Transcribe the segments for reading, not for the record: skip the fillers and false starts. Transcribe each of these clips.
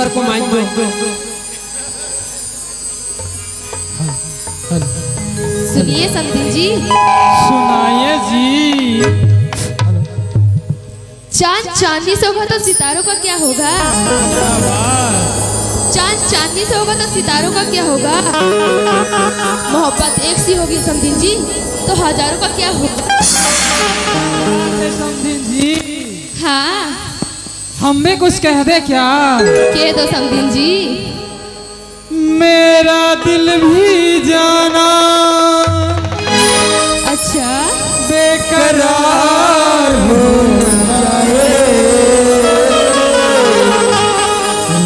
ईश्वर को माइक दो। सुनिए समधी जी। सुनाइए जी। चांद चांदनी से होगा तो सितारों का क्या होगा? चांद चांदनी से होगा तो सितारों का क्या होगा? मोहब्बत एक सी होगी समधी जी तो हजारों का क्या होगा? समधी जी हाँ हम भी कुछ कह दे क्या? कह दो समधी जी। मेरा दिल भी जाना अच्छा बेकरार हो जाए,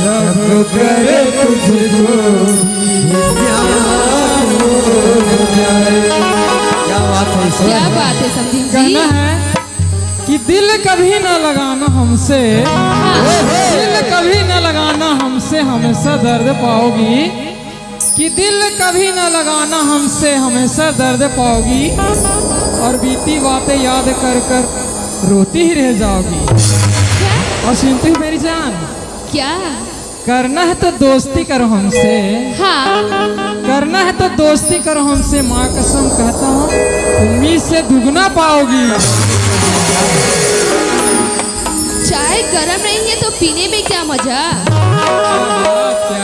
रब करे तुझको प्यार हो जाए। क्या बात है ईश्वर? क्या बात है समधी जी। कहना है कि दिल कभी न लगाना हमसे, दिल कभी न लगाना हमसे हमेशा दर्द पाओगी, कि दिल कभी न लगाना हमसे हमेशा दर्द पाओगी, और बीती बातें याद कर कर रोती ही रह जाओगी। और सुनती हो मेरी जान? क्या करना है तो दोस्ती करो हमसे, हाँ करना है तो दोस्ती करो हमसे, माँ कसम कहता हूँ उम्मीद से दुगना पाओगी। चाय गरम नहीं है तो पीने में क्या मजा?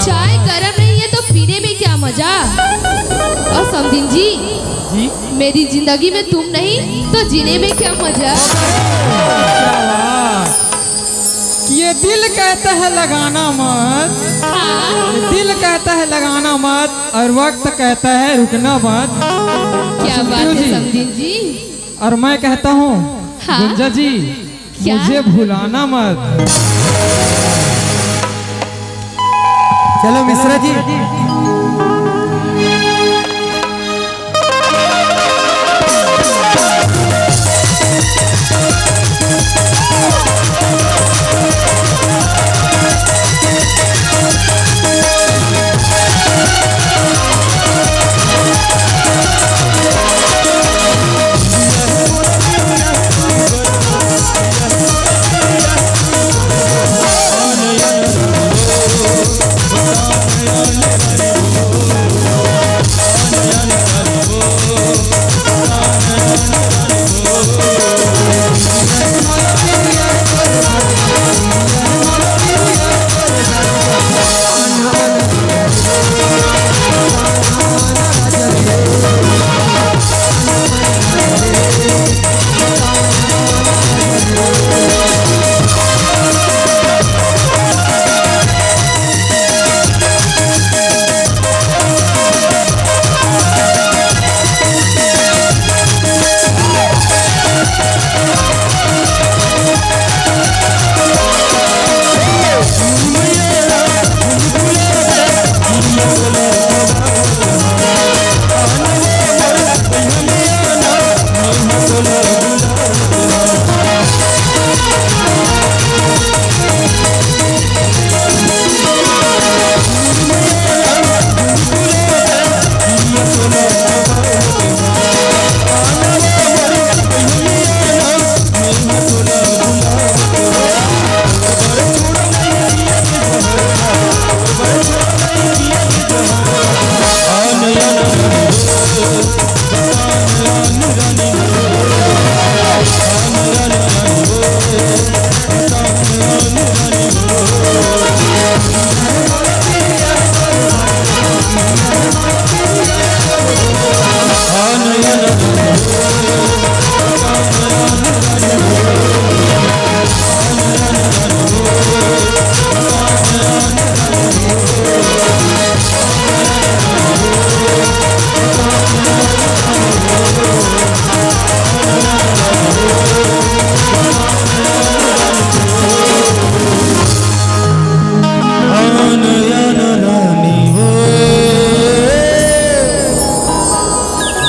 चाय गरम नहीं है तो पीने में क्या मजा? और समधिन जी मेरी जिंदगी में तुम नहीं तो जीने में क्या मजा? ये दिल कहता है लगाना मत, हाँ दिल कहता है लगाना मत, और वक्त कहता है रुकना मत। क्या बात है समधिन जी। और मैं कहता हूँ हाँ? गुंजा जी क्या? मुझे भुलाना मत। चलो मिश्रा जी।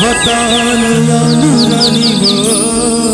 बतान रानी वो